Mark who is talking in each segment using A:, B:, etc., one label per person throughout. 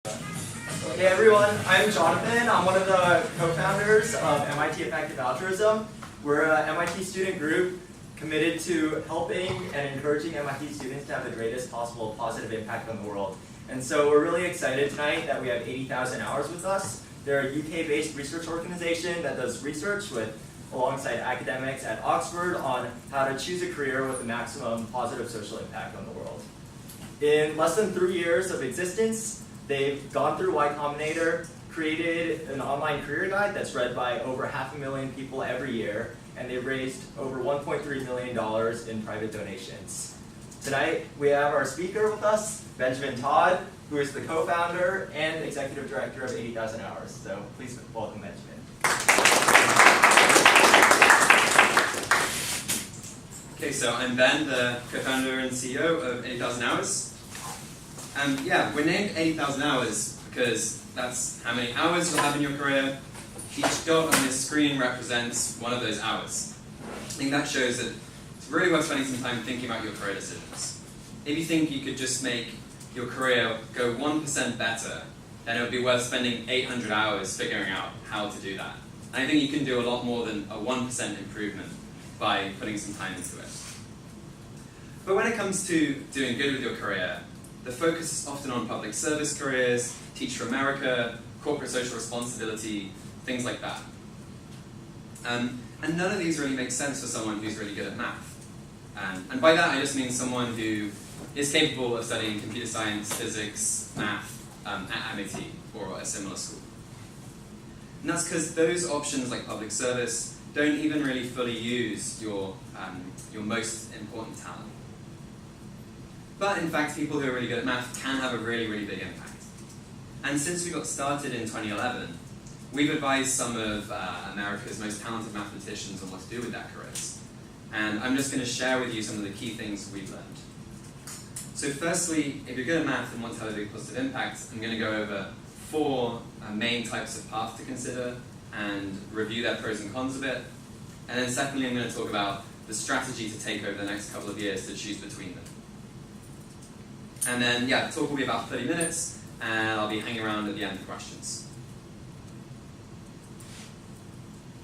A: Hey everyone, I'm Jonathan. I'm one of the co-founders of MIT Effective Altruism. We're an MIT student group committed to helping and encouraging MIT students to have the greatest possible positive impact on the world. And so we're really excited tonight that we have 80,000 Hours with us. They're a UK-based research organization that does research alongside academics at Oxford on how to choose a career with the maximum positive social impact on the world. In less than 3 years of existence, they've gone through Y Combinator, created an online career guide that's read by over 500,000 people every year, and they've raised over $1.3 million in private donations. Tonight, we have our speaker with us, Benjamin Todd, who is the co-founder and executive director of 80,000 Hours. So please welcome Benjamin.
B: Okay, so I'm Ben, the co-founder and CEO of 80,000 Hours. Yeah, we're named 80,000 Hours because that's how many hours you'll have in your career. Each dot on this screen represents one of those hours. I think that shows that it's really worth spending some time thinking about your career decisions. If you think you could just make your career go 1% better, then it would be worth spending 800 hours figuring out how to do that. And I think you can do a lot more than a 1% improvement by putting some time into it. But when it comes to doing good with your career, the focus is often on public service careers, Teach for America, corporate social responsibility, things like that. And none of these really make sense for someone who's really good at math. And by that I just mean someone who is capable of studying computer science, physics, math at MIT or a similar school. And that's because those options like public service don't even really fully use your most important talent. But in fact, people who are really good at math can have a really, really big impact. And since we got started in 2011, we've advised some of America's most talented mathematicians on what to do with their careers. And I'm just going to share with you some of the key things we've learned. So firstly, if you're good at math and want to have a big positive impact, I'm going to go over 4 main types of path to consider and review their pros and cons a bit. And then secondly, I'm going to talk about the strategy to take over the next couple of years to choose between them. And then, yeah, the talk will be about 30 minutes, and I'll be hanging around at the end for questions.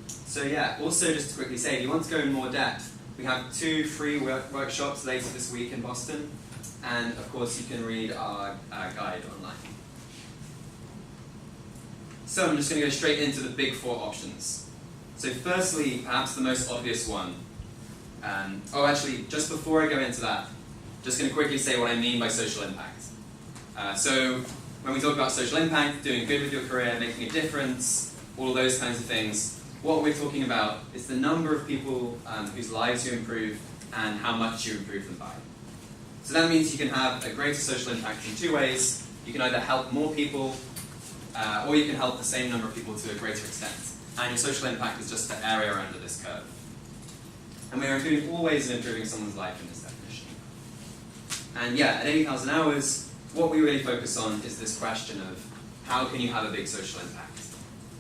B: So yeah, also just to quickly say, if you want to go in more depth, we have 2 free workshops later this week in Boston, and of course you can read our guide online. So I'm just going to go straight into the big 4 options. So firstly, perhaps the most obvious one. Actually, just before I go into that, just going to quickly say what I mean by social impact. So when we talk about social impact, doing good with your career, making a difference, all of those kinds of things, what we're talking about is the number of people whose lives you improve and how much you improve them by. So that means you can have a greater social impact in 2 ways. You can either help more people, or you can help the same number of people to a greater extent. And your social impact is just the area under this curve. And we are including all ways of improving someone's life in this definition. And yeah, at 80,000 Hours, what we really focus on is this question of how can you have a big social impact?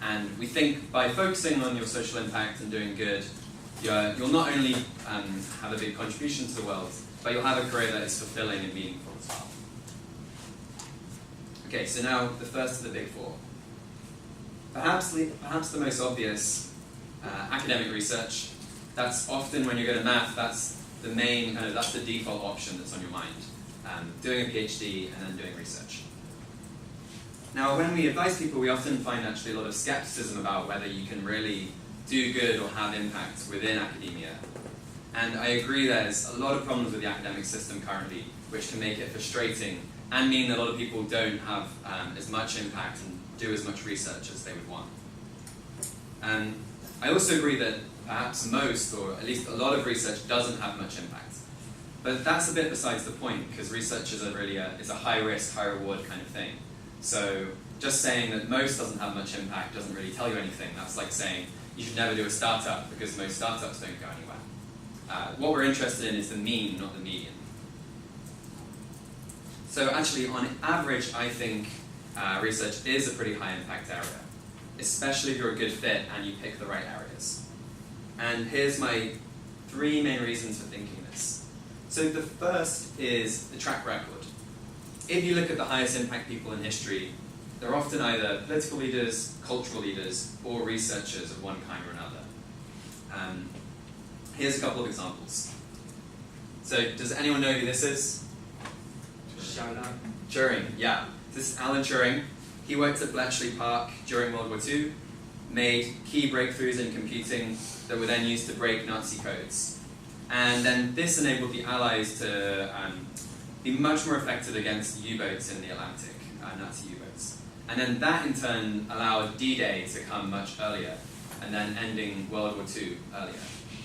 B: And we think by focusing on your social impact and doing good, you'll not only have a big contribution to the world, but you'll have a career that is fulfilling and meaningful as well. Okay, so now the first of the big 4. Perhaps the most obvious, academic research. That's often when you're good at math, that's the main that's the default option that's on your mind. Doing a PhD and then doing research. Now, when we advise people, we often find actually a lot of skepticism about whether you can really do good or have impact within academia. And I agree there's a lot of problems with the academic system currently, which can make it frustrating and mean that a lot of people don't have as much impact and do as much research as they would want. I also agree that perhaps most, or at least a lot of research doesn't have much impact. But that's a bit besides the point, because research is a high risk, high reward kind of thing. So just saying that most doesn't have much impact doesn't really tell you anything. That's like saying you should never do a startup because most startups don't go anywhere. What we're interested in is the mean, not the median. So actually, on average, I think research is a pretty high impact area, especially if you're a good fit and you pick the right areas. And here's my 3 main reasons for thinking this. So the first is the track record. If you look at the highest impact people in history, they're often either political leaders, cultural leaders, or researchers of one kind or another. Here's a couple of examples. So, does anyone know who this is?
A: Just shout it out.
B: Turing, yeah. This is Alan Turing. He worked at Bletchley Park during World War II, made key breakthroughs in computing that were then used to break Nazi codes. And then this enabled the Allies to be much more effective against U-boats in the Atlantic, Nazi U-boats. And then that in turn allowed D-Day to come much earlier, and then ending World War II earlier.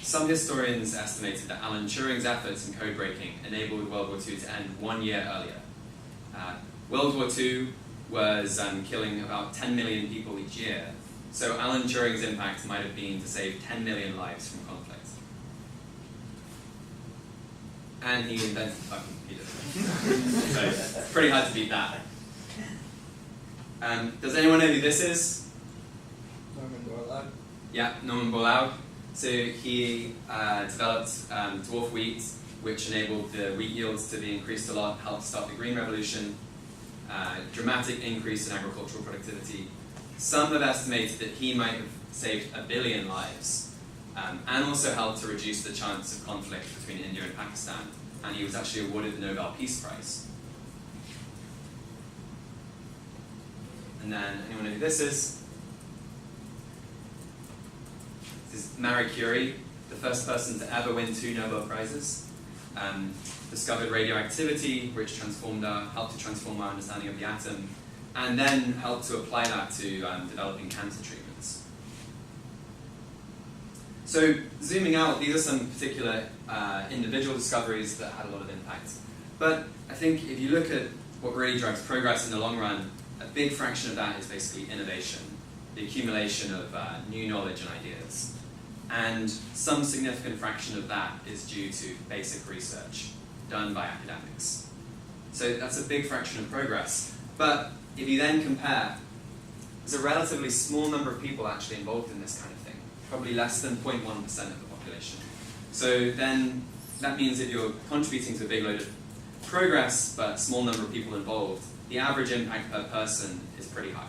B: Some historians estimated that Alan Turing's efforts in code breaking enabled World War II to end 1 year earlier. World War II was killing about 10 million people each year, so Alan Turing's impact might have been to save 10 million lives from conflict. And he invented the fucking computer. So it's pretty hard to beat that. Does anyone know who this is?
C: Norman Borlaug.
B: Yeah, Norman Borlaug. So he developed dwarf wheat, which enabled the wheat yields to be increased a lot, helped start the Green Revolution, dramatic increase in agricultural productivity. Some have estimated that he might have saved 1 billion lives, and also helped to reduce the chance of conflict between India and Pakistan. And he was actually awarded the Nobel Peace Prize. And then, anyone know who this is? This is Marie Curie, the first person to ever win 2 Nobel Prizes. Discovered radioactivity, which helped to transform our understanding of the atom, and then helped to apply that to developing cancer treatments. So, zooming out, these are some particular individual discoveries that had a lot of impact. But I think if you look at what really drives progress in the long run, a big fraction of that is basically innovation, the accumulation of new knowledge and ideas. And some significant fraction of that is due to basic research done by academics. So that's a big fraction of progress. But if you then compare, there's a relatively small number of people actually involved in this kind of thing, probably less than 0.1% of the population. So then that means if you're contributing to a big load of progress, but a small number of people involved, the average impact per person is pretty high.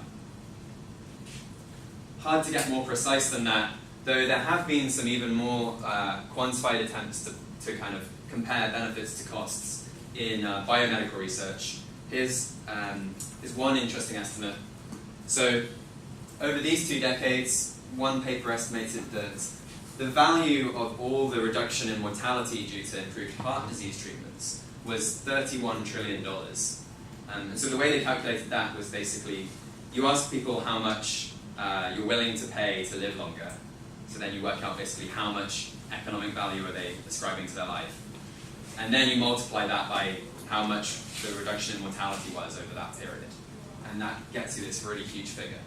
B: Hard to get more precise than that, though there have been some even more quantified attempts to kind of compare benefits to costs in biomedical research. Here's one interesting estimate. So over these 2 decades, one paper estimated that the value of all the reduction in mortality due to improved heart disease treatments was $31 trillion. And so the way they calculated that was basically, you ask people how much you're willing to pay to live longer. So then you work out basically how much economic value are they ascribing to their life. And then you multiply that by how much the reduction in mortality was over that period. And that gets you this really huge figure.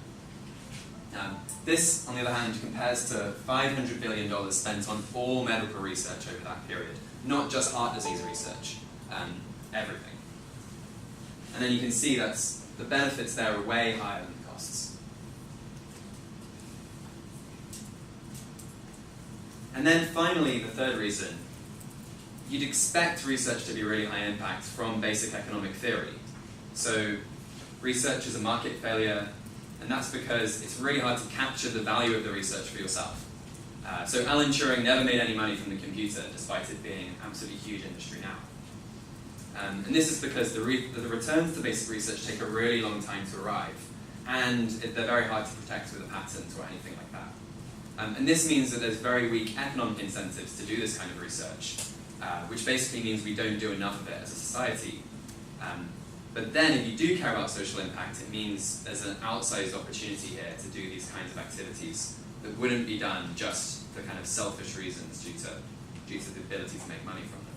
B: This, on the other hand, compares to $500 billion spent on all medical research over that period. Not just heart disease research, everything. And then you can see that the benefits there are way higher than the costs. And then finally, the third reason, you'd expect research to be really high impact from basic economic theory. So research is a market failure, and that's because it's really hard to capture the value of the research for yourself. So Alan Turing never made any money from the computer, despite it being an absolutely huge industry now. And this is because the returns to basic research take a really long time to arrive, and they're very hard to protect with a patent or anything like that. And this means that there's very weak economic incentives to do this kind of research, which basically means we don't do enough of it as a society. But then if you do care about social impact, it means there's an outsized opportunity here to do these kinds of activities that wouldn't be done just for kind of selfish reasons due to the ability to make money from them.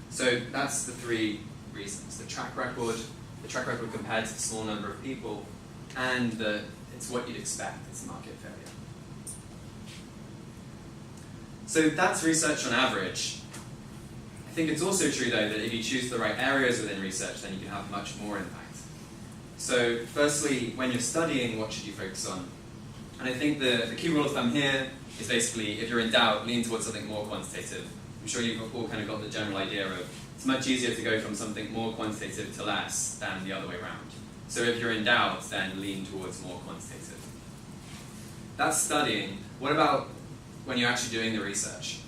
B: So that's the 3 reasons. The track record compared to the small number of people, and it's what you'd expect, it's market failure. So that's research on average. I think it's also true, though, that if you choose the right areas within research, then you can have much more impact. So firstly, when you're studying, what should you focus on? And I think the key rule of thumb here is basically, if you're in doubt, lean towards something more quantitative. I'm sure you've all kind of got the general idea of it's much easier to go from something more quantitative to less than the other way around. So if you're in doubt, then lean towards more quantitative. That's studying. What about when you're actually doing the research?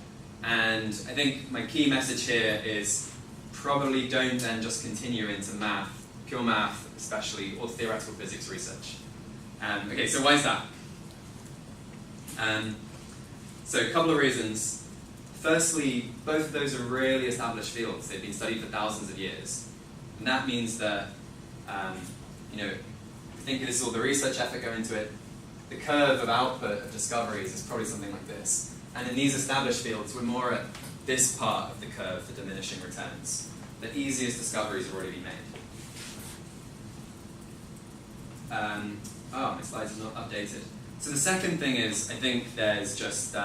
B: And I think my key message here is probably don't then just continue into math, pure math especially, or theoretical physics research. Okay, so why is that? So a couple of reasons. Firstly, both of those are really established fields. They've been studied for thousands of years. And that means that, think of this all the research effort going into it, the curve of output of discoveries is probably something like this. And in these established fields, we're more at this part of the curve for diminishing returns. The easiest discoveries have already been made. My slides are not updated. So the second thing is, I think there's just,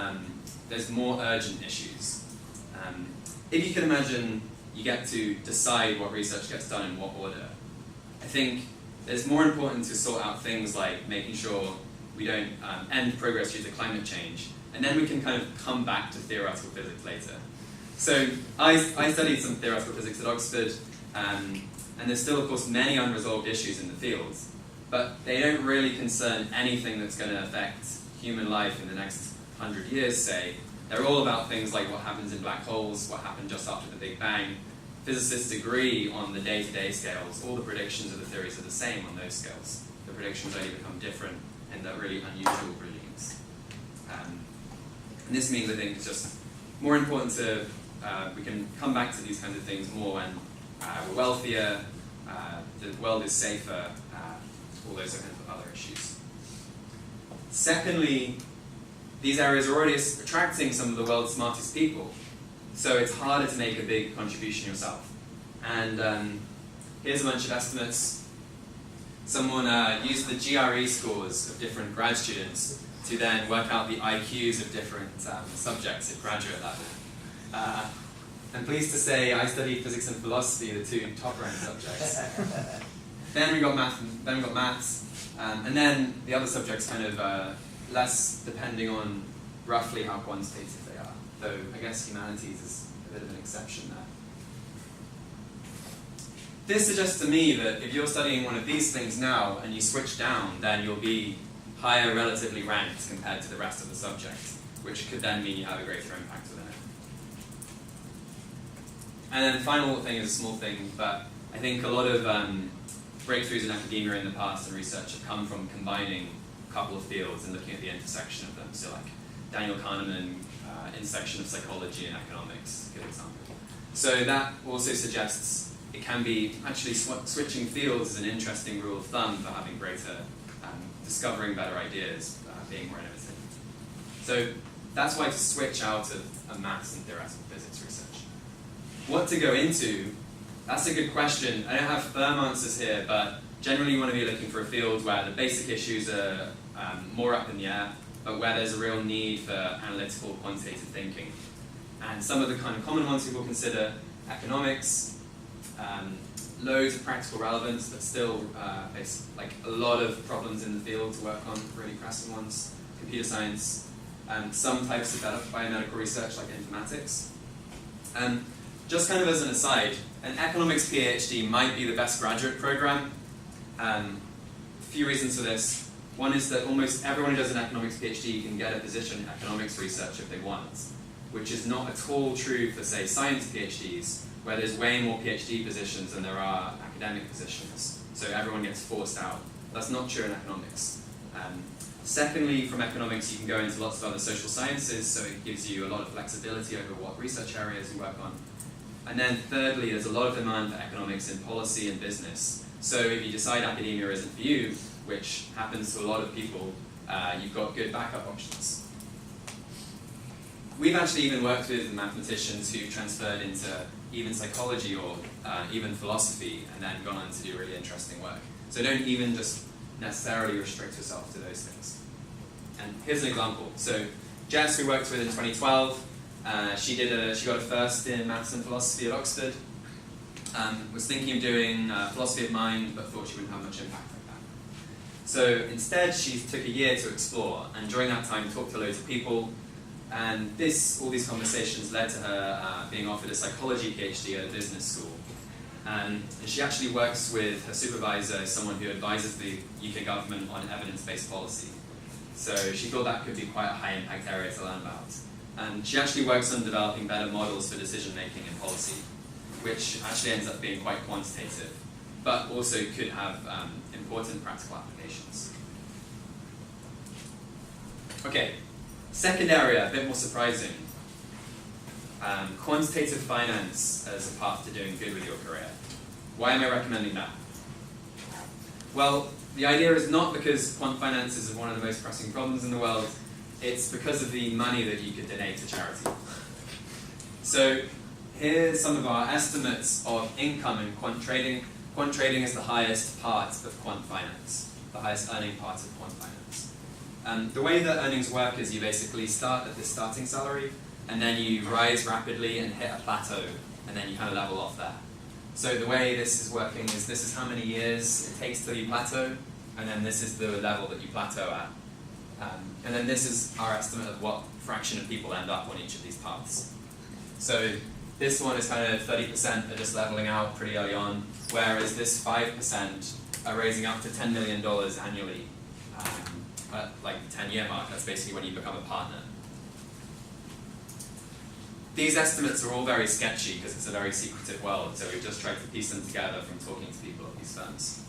B: there's more urgent issues. If you can imagine, you get to decide what research gets done in what order. I think it's more important to sort out things like making sure we don't end progress due to climate change, and then we can kind of come back to theoretical physics later. So I studied some theoretical physics at Oxford, and there's still, of course, many unresolved issues in the field, but they don't really concern anything that's going to affect human life in the next 100 years, say. They're all about things like what happens in black holes, what happened just after the Big Bang. Physicists agree on the day-to-day scales. All the predictions of the theories are the same on those scales. The predictions only become different in the really unusual regimes. And this means, I think, it's just more important to, we can come back to these kinds of things more when we're wealthier, the world is safer, all those kinds of other issues. Secondly, these areas are already attracting some of the world's smartest people, so it's harder to make a big contribution yourself. And here's a bunch of estimates. Someone used the GRE scores of different grad students to then work out the IQs of different subjects at graduate level. I'm pleased to say I studied physics and philosophy, the two top-ranked subjects. Then we got maths, and then the other subjects kind of less depending on roughly how quantitative they are, though I guess humanities is a bit of an exception there. This suggests to me that if you're studying one of these things now and you switch down, then you'll be higher relatively ranked compared to the rest of the subject, which could then mean you have a greater impact within it. And then the final thing is a small thing, but I think a lot of breakthroughs in academia in the past and research have come from combining a couple of fields and looking at the intersection of them. So like Daniel Kahneman, intersection of psychology and economics, good example. So that also suggests it can be actually switching fields is an interesting rule of thumb for having greater, discovering better ideas, being more innovative. So that's why to switch out of maths and theoretical physics research. What to go into? That's a good question. I don't have firm answers here, but generally you want to be looking for a field where the basic issues are more up in the air, but where there's a real need for analytical, quantitative thinking. And some of the kind of common ones people consider: economics, loads of practical relevance, but still like a lot of problems in the field to work on, really pressing ones, computer science, some types of biomedical research like informatics. Just kind of as an aside, an economics PhD might be the best graduate program. A few reasons for this. One is that almost everyone who does an economics PhD can get a position in economics research if they want, which is not at all true for, say, science PhDs, where there's way more PhD positions than there are academic positions. So everyone gets forced out. That's not true in economics. Secondly, from economics, you can go into lots of other social sciences, so it gives you a lot of flexibility over what research areas you work on. And then thirdly, there's a lot of demand for economics in policy and business. So if you decide academia isn't for you, which happens to a lot of people, you've got good backup options. We've actually even worked with mathematicians who transferred into even psychology or even philosophy and then gone on to do really interesting work. So don't even just necessarily restrict yourself to those things. And here's an example. So Jess, we worked with in 2012, she got a first in maths and philosophy at Oxford. Was thinking of doing philosophy of mind, but thought she wouldn't have much impact like that. So instead, she took a year to explore, and during that time, talked to loads of people. And all these conversations led to her being offered a psychology PhD at a business school. And she actually works with her supervisor, someone who advises the UK government on evidence-based policy. So she thought that could be quite a high-impact area to learn about. And she actually works on developing better models for decision-making and policy, which actually ends up being quite quantitative, but also could have important practical applications. Okay, second area, a bit more surprising. Quantitative finance as a path to doing good with your career. Why am I recommending that? Well, the idea is not because quant finance is one of the most pressing problems in the world, it's because of the money that you could donate to charity. So here's some of our estimates of income in quant trading. Quant trading is the highest part of quant finance, the highest earning part of quant finance. The way that earnings work is you basically start at the starting salary, and then you rise rapidly and hit a plateau, and then you kind of level off there. So the way this is working is this is how many years it takes till you plateau, and then this is the level that you plateau at. And then this is our estimate of what fraction of people end up on each of these paths. So this one is kind of 30% are just leveling out pretty early on, whereas this 5% are raising up to $10 million annually at like the 10-year mark. That's basically when you become a partner. These estimates are all very sketchy because it's a very secretive world, so we've just tried to piece them together from talking to people at these firms.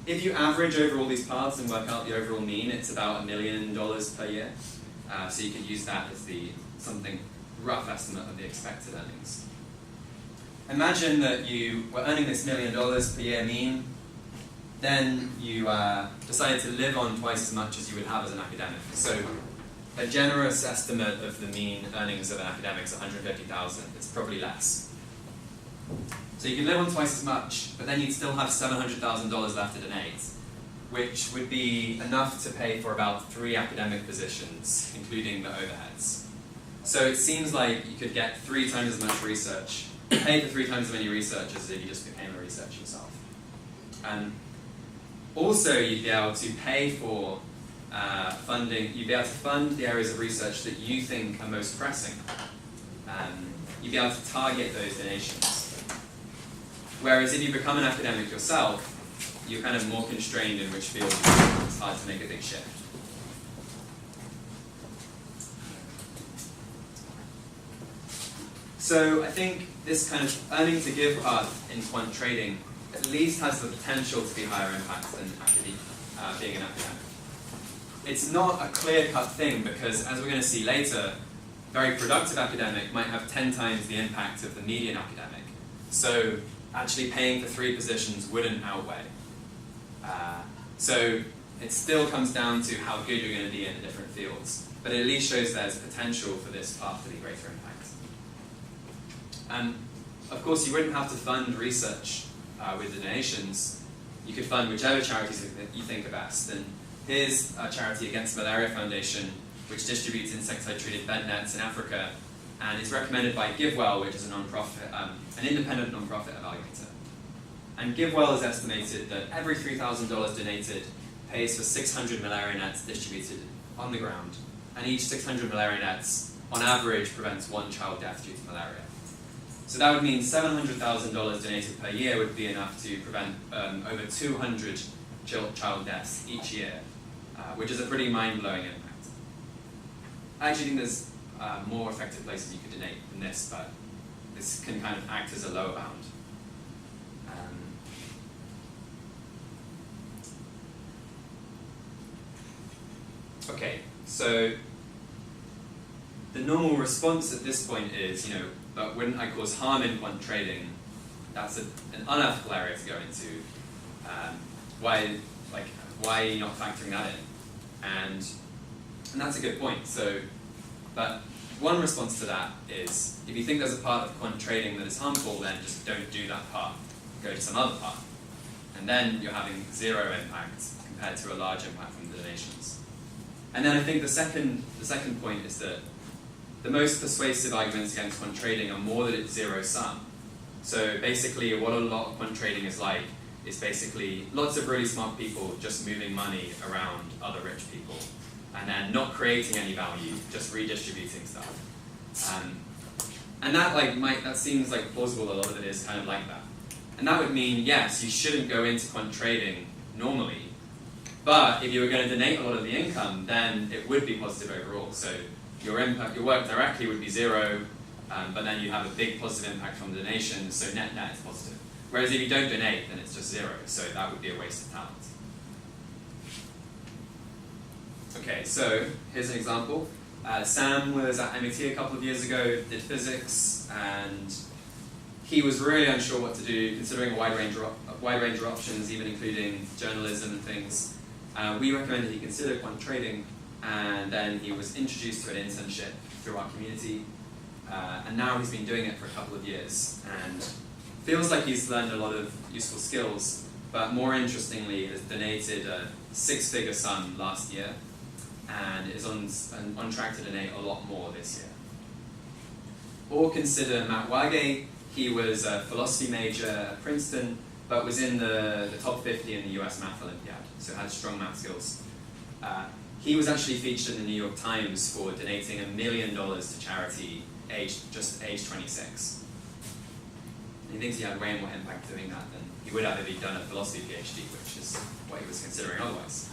B: If you average over all these paths and work out the overall mean, it's about $1 million per year. So you could use that as the something rough estimate of the expected earnings. Imagine that you were earning this $1 million per year mean, then you decided to live on twice as much as you would have as an academic. So a generous estimate of the mean earnings of an academic is $150,000. It's probably less. So you can live on twice as much, but then you'd still have $700,000 left to donate, which would be enough to pay for about 3 academic positions, including the overheads. So it seems like you could get 3 times as much research, pay for 3 times as many researchers as if you just became a researcher yourself. Also, you'd be able to pay for funding, you'd be able to fund the areas of research that you think are most pressing. You'd be able to target those donations. Whereas if you become an academic yourself, you're kind of more constrained in which field it's hard to make a big shift. So I think this kind of earning to give path in quant trading at least has the potential to be higher impact than being an academic. It's not a clear-cut thing because, as we're going to see later, a very productive academic might have 10 times the impact of the median academic. So actually paying for 3 positions wouldn't outweigh. So it still comes down to how good you're going to be in the different fields. But it at least shows there's potential for this path to be greater impact. Of course, you wouldn't have to fund research with the donations. You could fund whichever charities that you think are best. And here's a charity Against Malaria Foundation, which distributes insecticide-treated bed nets in Africa, and it's recommended by GiveWell, which is a non-profit, an independent non-profit evaluator. And GiveWell has estimated that every $3,000 donated pays for 600 malaria nets distributed on the ground, and each 600 malaria nets, on average, prevents 1 child death due to malaria. So that would mean $700,000 donated per year would be enough to prevent over 200 child deaths each year, which is a pretty mind-blowing impact. I actually think there's more effective places you could donate than this, but this can kind of act as a lower bound. Okay, so the normal response at this point is, but wouldn't I cause harm in quant trading? That's an unethical area to go into. Why are you not factoring that in? And that's a good point. So, but one response to that is, if you think there's a part of quant trading that is harmful, then just don't do that part. Go to some other part. And then you're having 0 impact compared to a large impact from the donations. And then I think the second point is that the most persuasive arguments against quant trading are more that it's 0 sum. So basically what a lot of quant trading is like is basically lots of really smart people just moving money around other rich people and then not creating any value, just redistributing stuff. And that that seems like plausible. A lot of it is kind of like that. And that would mean, yes, you shouldn't go into quant trading normally, but if you were going to donate a lot of the income, then it would be positive overall. So your work directly would be zero, but then you have a big positive impact from the donation, so net is positive. Whereas if you don't donate, then it's just zero, so that would be a waste of talent. Okay, so here's an example. Sam was at MIT a couple of years ago, did physics, and he was really unsure what to do, considering a wide range of options, even including journalism and things. We recommended he consider quant trading, and then he was introduced to an internship through our community, and now he's been doing it for a couple of years, and feels like he's learned a lot of useful skills, but more interestingly has donated a 6-figure sum last year, and is on track to donate a lot more this year. Or consider Matt Wage. He was a philosophy major at Princeton, but was in the top 50 in the US Math Olympiad, so had strong math skills. He was actually featured in the New York Times for donating $1 million to charity just age 26. And he thinks he had way more impact doing that than he would have if he'd done a philosophy PhD, which is what he was considering otherwise.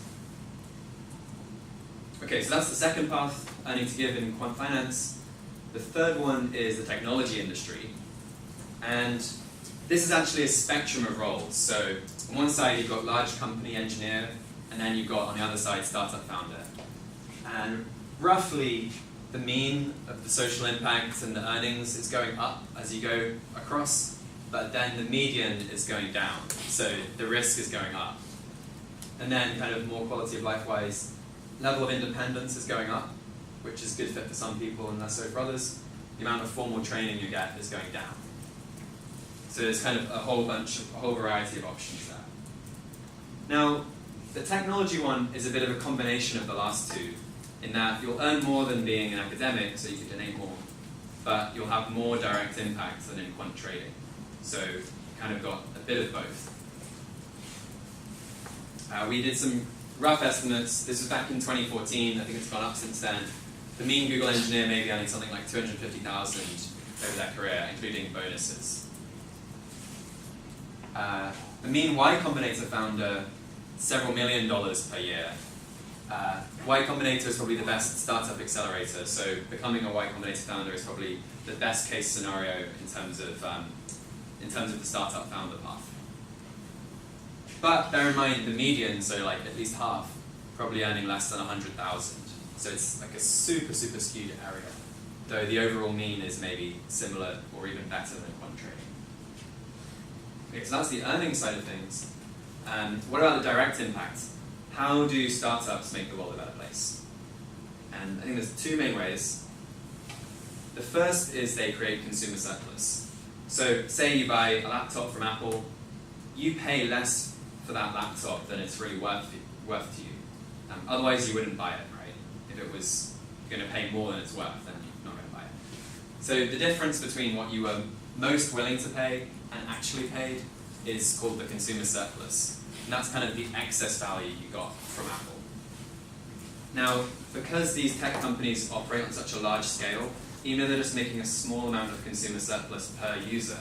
B: Okay, so that's the second path I need to give in quant finance. The third one is the technology industry. And this is actually a spectrum of roles. So on one side you've got large company engineer, and then you've got on the other side startup founder. And roughly the mean of the social impact and the earnings is going up as you go across, but then the median is going down. So the risk is going up. And then kind of more quality of life wise, level of independence is going up, which is good fit for some people and less so for others. The amount of formal training you get is going down. So there's kind of a whole variety of options there. Now, the technology one is a bit of a combination of the last two, in that you'll earn more than being an academic, so you can donate more, but you'll have more direct impact than in quant trading. So you kind of got a bit of both. We did some rough estimates. This was back in 2014. I think it's gone up since then. The mean Google engineer may be earning something like $250,000 over their career, including bonuses. The mean Y Combinator founder, several $1 million per year. Y Combinator is probably the best startup accelerator, so becoming a Y Combinator founder is probably the best case scenario in terms of the startup founder path. But bear in mind the median, so like at least half, probably earning less than 100,000. So it's like a super skewed area, though the overall mean is maybe similar or even better than quant trading. Okay, so that's the earnings side of things. What about the direct impact? How do startups make the world a better place? And I think there's two main ways. The first is they create consumer surplus. So say you buy a laptop from Apple, you pay less for that laptop than it's really worth to you. Otherwise you wouldn't buy it, right? If it was going to pay more than it's worth, then you're not going to buy it. So the difference between what you were most willing to pay and actually paid is called the consumer surplus. And that's kind of the excess value you got from Apple. Now, because these tech companies operate on such a large scale, even though they're just making a small amount of consumer surplus per user,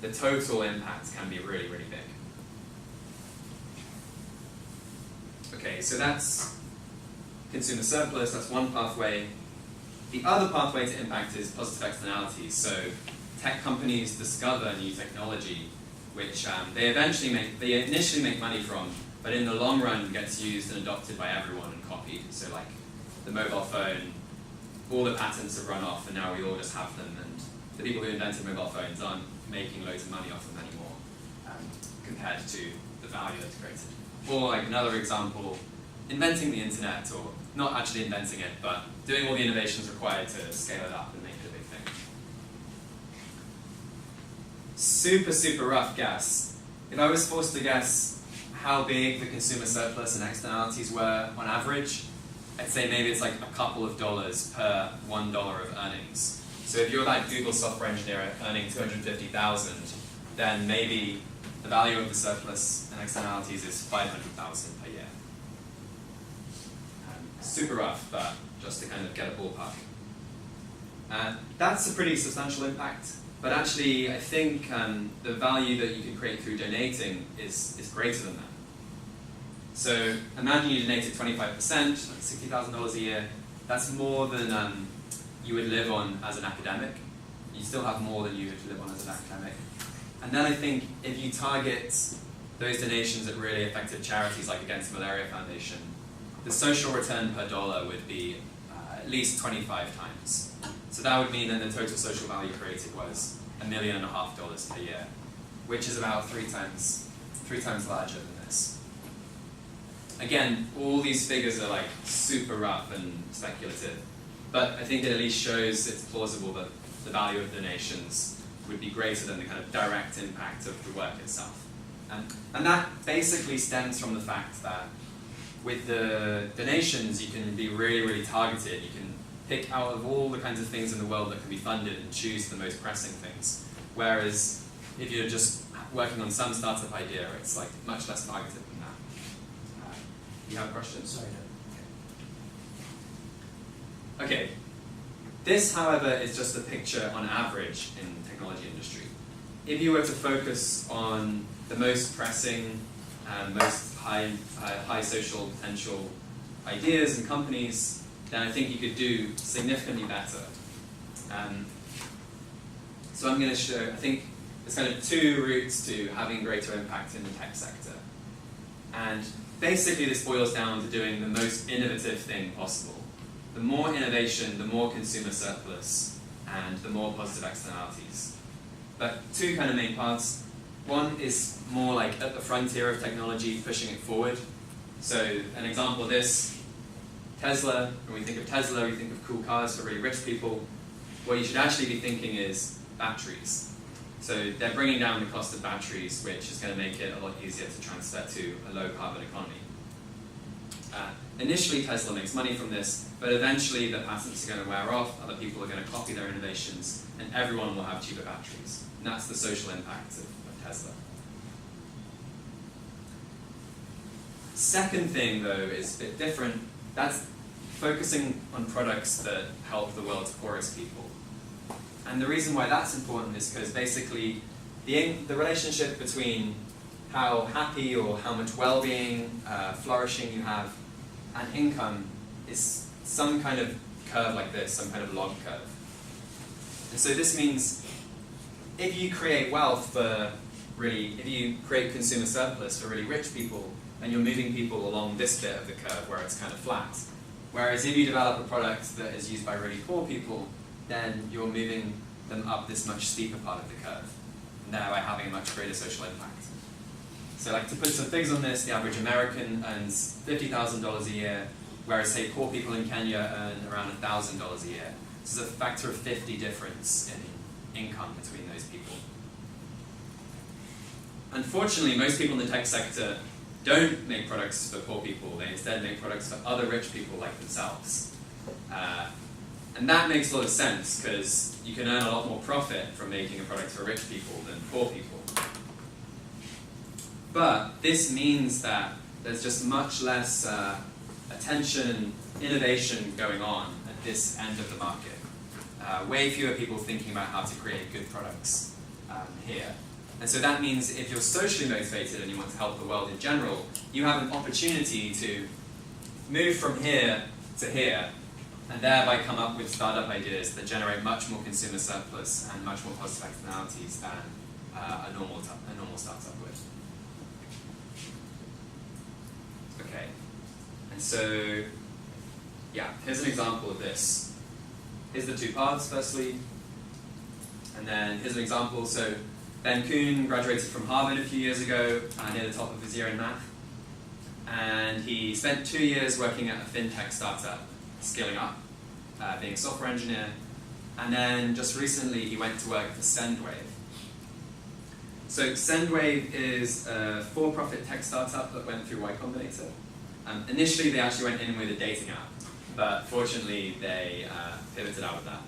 B: the total impact can be really big. Okay, so that's consumer surplus, that's one pathway. The other pathway to impact is positive externalities. So tech companies discover new technology, which they initially make money from, but in the long run gets used and adopted by everyone and copied. So like the mobile phone, all the patents have run off and now we all just have them, and the people who invented mobile phones aren't making loads of money off them anymore compared to the value that's created. Or like another example, inventing the internet, or not actually inventing it, but doing all the innovations required to scale it up and make it a big thing. Super rough guess. If I was forced to guess how big the consumer surplus and externalities were on average, I'd say maybe it's like a couple of dollars per $1 of earnings. So if you're that Google software engineer earning $250,000, then maybe the value of the surplus and externalities is $500,000 per year. Super rough, but just to kind of get a ballpark. That's a pretty substantial impact, but actually I think the value that you can create through donating is greater than that. So imagine you donated 25%, that's $60,000 a year. That's more than you would live on as an academic. You still have more than you would live on as an academic. And then I think if you target those donations at really effective charities like Against Malaria Foundation, the social return per dollar would be at least 25 times. So that would mean that the total social value created was $1.5 million per year, which is about three times larger than this. Again, all these figures are like super rough and speculative, but I think it at least shows it's plausible that the value of donations would be greater than the kind of direct impact of the work itself. And that basically stems from the fact that with the donations you can be really, really targeted. You can pick out of all the kinds of things in the world that can be funded and choose the most pressing things. Whereas if you're just working on some startup idea, it's like much less targeted than that. You have a question?
A: Sorry, no.
B: Okay. This, however, is just a picture on average in the technology industry. If you were to focus on the most pressing and most high social potential ideas and companies, then I think you could do significantly better. So I'm going to show, I think there's kind of two routes to having greater impact in the tech sector. And basically this boils down to doing the most innovative thing possible. The more innovation, the more consumer surplus, and the more positive externalities. But two kind of main parts. One is more like at the frontier of technology, pushing it forward. So an example of this, Tesla. When we think of Tesla, we think of cool cars for really rich people. What you should actually be thinking is batteries. So they're bringing down the cost of batteries, which is going to make it a lot easier to transfer to a low carbon economy. Initially, Tesla makes money from this, but eventually the patents are going to wear off, other people are going to copy their innovations, and everyone will have cheaper batteries. And that's the social impact of Tesla. Second thing, though, is a bit different. That's focusing on products that help the world's poorest people. And the reason why that's important is because basically the relationship between how happy or how much well-being, flourishing you have, and income is some kind of curve like this, some kind of log curve. And so this means if you create wealth for if you create consumer surplus for really rich people, then you're moving people along this bit of the curve where it's kind of flat. Whereas if you develop a product that is used by really poor people, then you're moving them up this much steeper part of the curve, and thereby having a much greater social impact. So like to put some figures on this, the average American earns $50,000 a year, whereas say poor people in Kenya earn around $1,000 a year. So there's a factor of 50 difference in income between those people. Unfortunately, most people in the tech sector don't make products for poor people. They instead make products for other rich people like themselves. And that makes a lot of sense because you can earn a lot more profit from making a product for rich people than poor people. But this means that there's just much less attention and innovation going on at this end of the market. Way fewer people thinking about how to create good products here. And so that means if you're socially motivated and you want to help the world in general, you have an opportunity to move from here to here and thereby come up with startup ideas that generate much more consumer surplus and much more positive externalities than a normal startup would. Okay, and so, yeah, here's an example of this. Here's the two parts, firstly, and then here's an example. So Ben Kuhn graduated from Harvard a few years ago, near the top of his year in math, and he spent 2 years working at a fintech startup, scaling up, being a software engineer, and then just recently he went to work for Sendwave. So Sendwave is a for-profit tech startup that went through Y Combinator. Initially they actually went in with a dating app, but fortunately they pivoted out of that.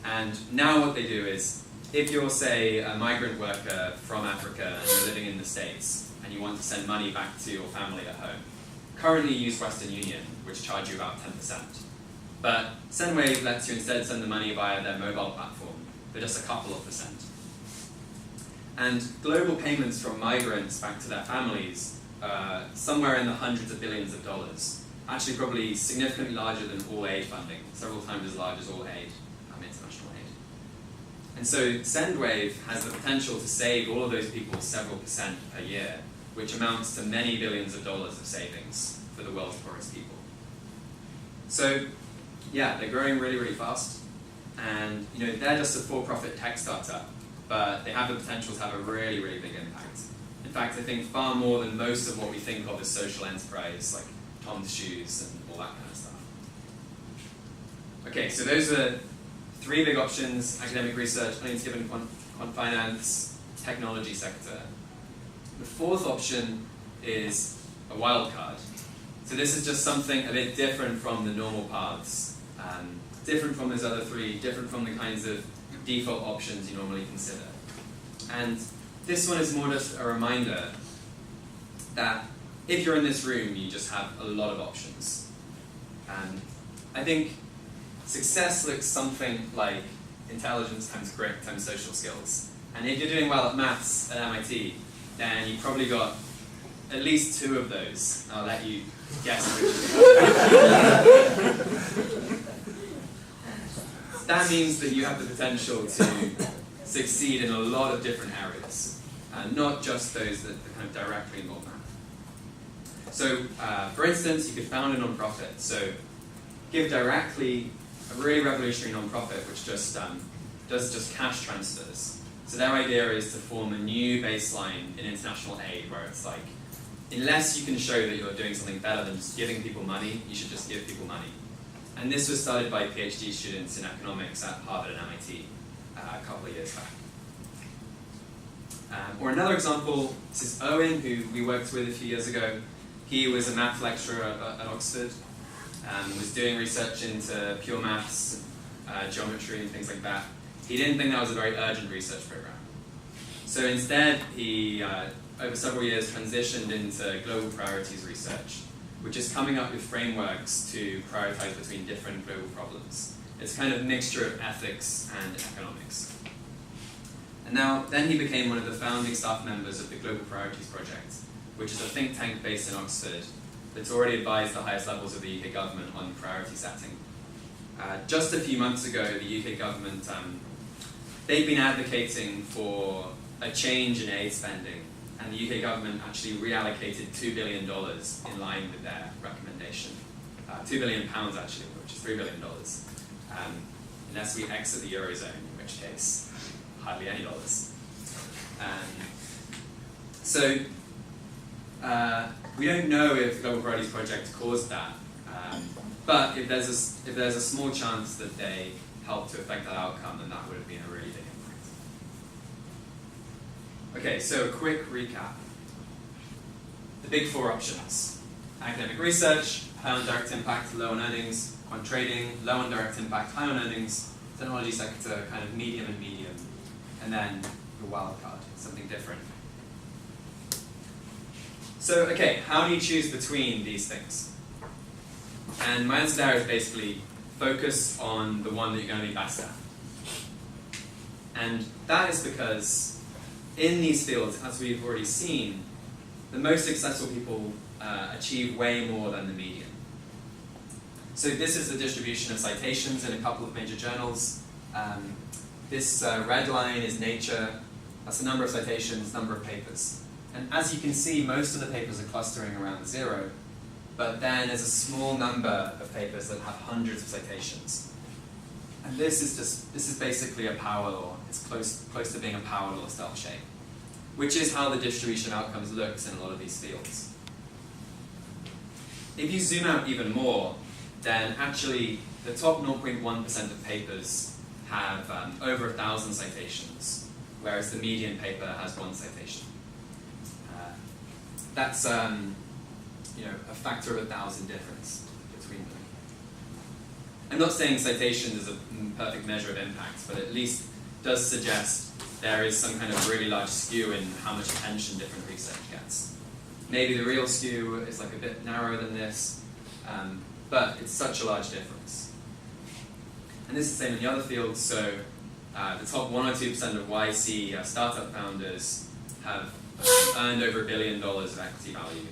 B: And now what they do is, if you're, say, a migrant worker from Africa and you're living in the States and you want to send money back to your family at home, currently use Western Union, which charge you about 10%. But SendWave lets you instead send the money via their mobile platform for just a couple of %. And global payments from migrants back to their families are somewhere in the hundreds of billions of dollars. Actually, probably significantly larger than all aid funding, several times as large as all aid, international aid. And so SendWave has the potential to save all of those people several % per year, which amounts to many billions of dollars of savings for the world's poorest people. So, yeah, they're growing really, really fast. And they're just a for-profit tech startup, but they have the potential to have a really, really big impact. In fact, I think far more than most of what we think of as social enterprise, like Tom's Shoes and all that kind of stuff. Okay, so those are 3 big options: academic research, uneven quant finance, technology sector. The 4th option is a wild card. So this is just something a bit different from the normal paths, different from those other 3, different from the kinds of default options you normally consider. And this one is more just a reminder that if you're in this room, you just have a lot of options. And I think success looks something like intelligence times grit times social skills. And if you're doing well at maths at MIT, then you probably got at least 2 of those. I'll let you guess which. That means that you have the potential to succeed in a lot of different areas, not just those that kind of directly involve math. So, for instance, you could found a nonprofit. So, Give Directly, a really revolutionary nonprofit which just does just cash transfers. So their idea is to form a new baseline in international aid where it's like, unless you can show that you're doing something better than just giving people money, you should just give people money. And this was started by PhD students in economics at Harvard and MIT a couple of years back. Or another example, this is Owen, who we worked with a few years ago. He was a math lecturer at Oxford, was doing research into pure maths, geometry and things like that. He didn't think that was a very urgent research program. So instead, he, over several years, transitioned into global priorities research, which is coming up with frameworks to prioritize between different global problems. It's kind of a mixture of ethics and economics. And then he became one of the founding staff members of the Global Priorities Project, which is a think tank based in Oxford that's already advised the highest levels of the UK government on priority setting. Just a few months ago, the UK government, they've been advocating for a change in aid spending, and the UK government actually reallocated $2 billion in line with their recommendation. £2 billion actually, which is $3 billion. Unless we exit the Eurozone, in which case, hardly any dollars. So we don't know if the Global Priorities Project caused that, but if there's a small chance that they helped to affect that outcome, then that would have been a really big impact. Okay, so a quick recap. The big 4 options: academic research, high on direct impact, low on earnings; quant trading, low on direct impact, high on earnings; technology sector, kind of medium and medium; and then the wild card, something different. So, okay, how do you choose between these things? And my answer there is basically focus on the one that you're going to be best at. And that is because in these fields, as we've already seen, the most successful people achieve way more than the median. So this is the distribution of citations in a couple of major journals. This red line is Nature. That's the number of citations, number of papers. And as you can see, most of the papers are clustering around 0, but then there's a small number of papers that have hundreds of citations. And this is basically a power law. It's close to being a power law style shape, which is how the distribution of outcomes looks in a lot of these fields. If you zoom out even more, then actually the top 0.1% of papers have over 1,000 citations, whereas the median paper has 1 citation. That's a factor of 1,000 difference between them. I'm not saying citations is a perfect measure of impact, but at least does suggest there is some kind of really large skew in how much attention different research gets. Maybe the real skew is like a bit narrower than this, but it's such a large difference. And this is the same in the other fields, so the top 1 or 2% of YC startup founders have earned over $1 billion of equity value,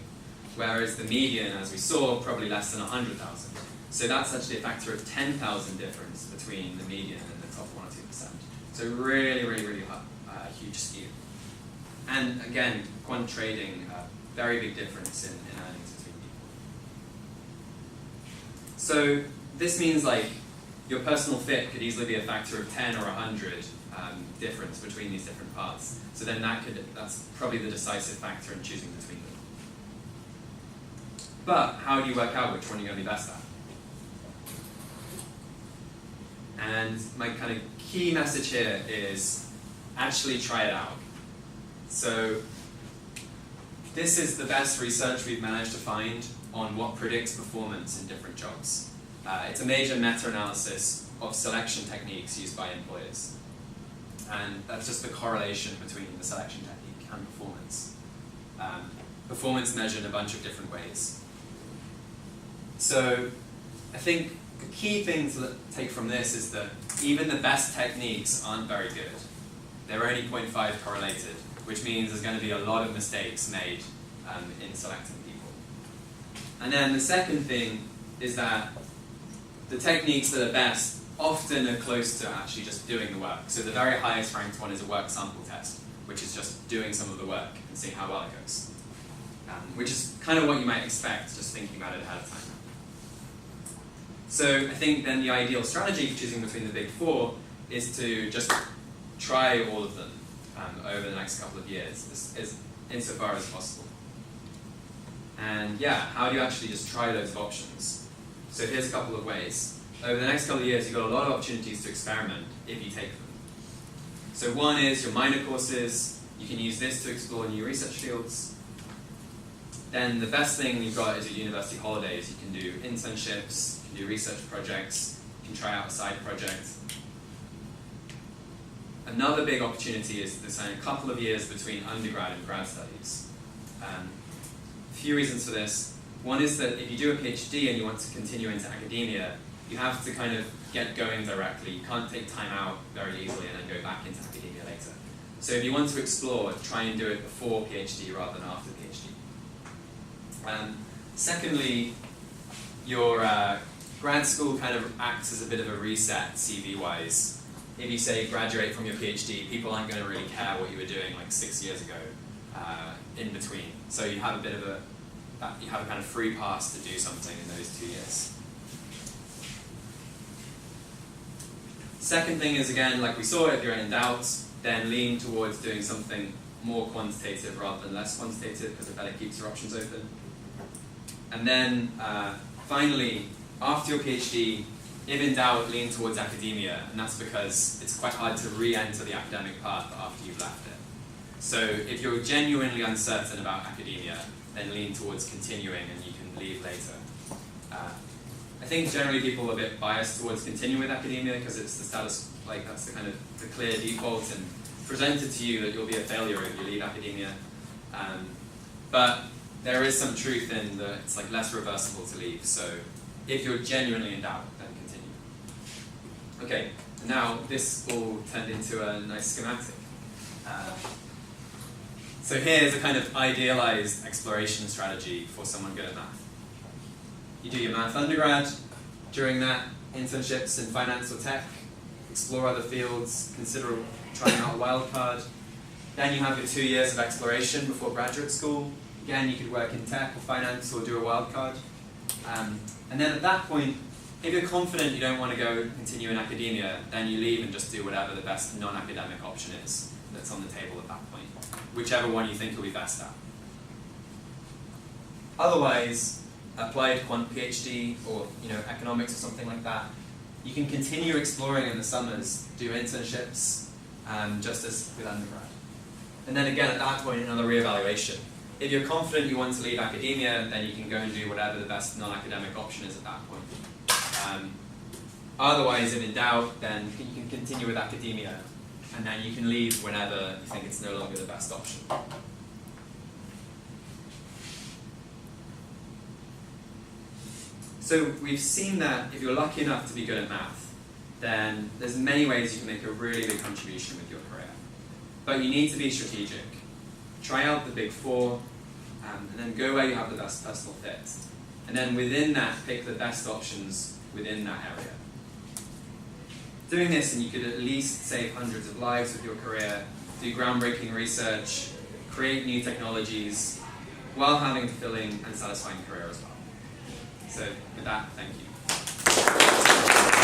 B: whereas the median, as we saw, probably less than 100,000. So that's actually a factor of 10,000 difference between the median and the top 1 or 2%. So really, really, really huge skew. And again, quant trading, very big difference in earnings between people. So this means like your personal fit could easily be a factor of 10 or 100 difference between these different parts. So then that's probably the decisive factor in choosing between them. But how do you work out which one you're going to be best at? And my kind of key message here is actually try it out. So this is the best research we've managed to find on what predicts performance in different jobs. It's a major meta-analysis of selection techniques used by employers. And that's just the correlation between the selection technique and performance. Performance measured in a bunch of different ways. So I think the key thing to take from this is that even the best techniques aren't very good. They're only 0.5 correlated, which means there's going to be a lot of mistakes made in selecting people. And then the second thing is that the techniques that are best often are close to actually just doing the work. So the very highest ranked one is a work sample test, which is just doing some of the work and seeing how well it goes. Which is kind of what you might expect, just thinking about it ahead of time. So I think then the ideal strategy for choosing between the big four is to just try all of them over the next couple of years, insofar as possible. And yeah, how do you actually just try those options? So here's a couple of ways. Over the next couple of years, you've got a lot of opportunities to experiment if you take them. So one is your minor courses. You can use this to explore new research fields. Then the best thing you've got is your university holidays. You can do internships, you can do research projects, you can try out a side project. Another big opportunity is this couple of years between undergrad and grad studies. A few reasons for this. One is that if you do a PhD and you want to continue into academia, you have to kind of get going directly. You can't take time out very easily and then go back into academia later. So if you want to explore, try and do it before PhD rather than after PhD. Secondly, your grad school kind of acts as a bit of a reset CV-wise. If you say graduate from your PhD, people aren't going to really care what you were doing like 6 years ago in between. So you have a bit of a kind of free pass to do something in those 2 years. Second thing is, again, like we saw, if you're in doubt, then lean towards doing something more quantitative rather than less quantitative, because it better keeps your options open. And then finally, after your PhD, if in doubt, lean towards academia, and that's because it's quite hard to re-enter the academic path after you've left it. So if you're genuinely uncertain about academia, then lean towards continuing and you can leave later. I think generally people are a bit biased towards continuing with academia because it's the status, like that's the kind of the clear default and presented to you that you'll be a failure if you leave academia. But there is some truth in that it's like less reversible to leave. So if you're genuinely in doubt, then continue. Okay, now this all turned into a nice schematic. So here's a kind of idealized exploration strategy for someone good at math. You do your math undergrad, during that internships in finance or tech, explore other fields, consider trying out a wild card. Then you have your 2 years of exploration before graduate school. Again, you could work in tech or finance or do a wild card. And then at that point, if you're confident you don't want to go continue in academia, then you leave and just do whatever the best non-academic option is that's on the table at that point, whichever one you think you'll be best at. Otherwise, applied quant PhD or economics or something like that, you can continue exploring in the summers, do internships, just as with undergrad. And then again, at that point, another reevaluation. If you're confident you want to leave academia, then you can go and do whatever the best non-academic option is at that point. Otherwise, if in doubt, then you can continue with academia, and then you can leave whenever you think it's no longer the best option. So we've seen that if you're lucky enough to be good at math, then there's many ways you can make a really big contribution with your career. But you need to be strategic. Try out the big four, and then go where you have the best personal fit. And then within that, pick the best options within that area. Doing this, and you could at least save hundreds of lives with your career, do groundbreaking research, create new technologies, while having a fulfilling and satisfying career as well. So with that, thank you.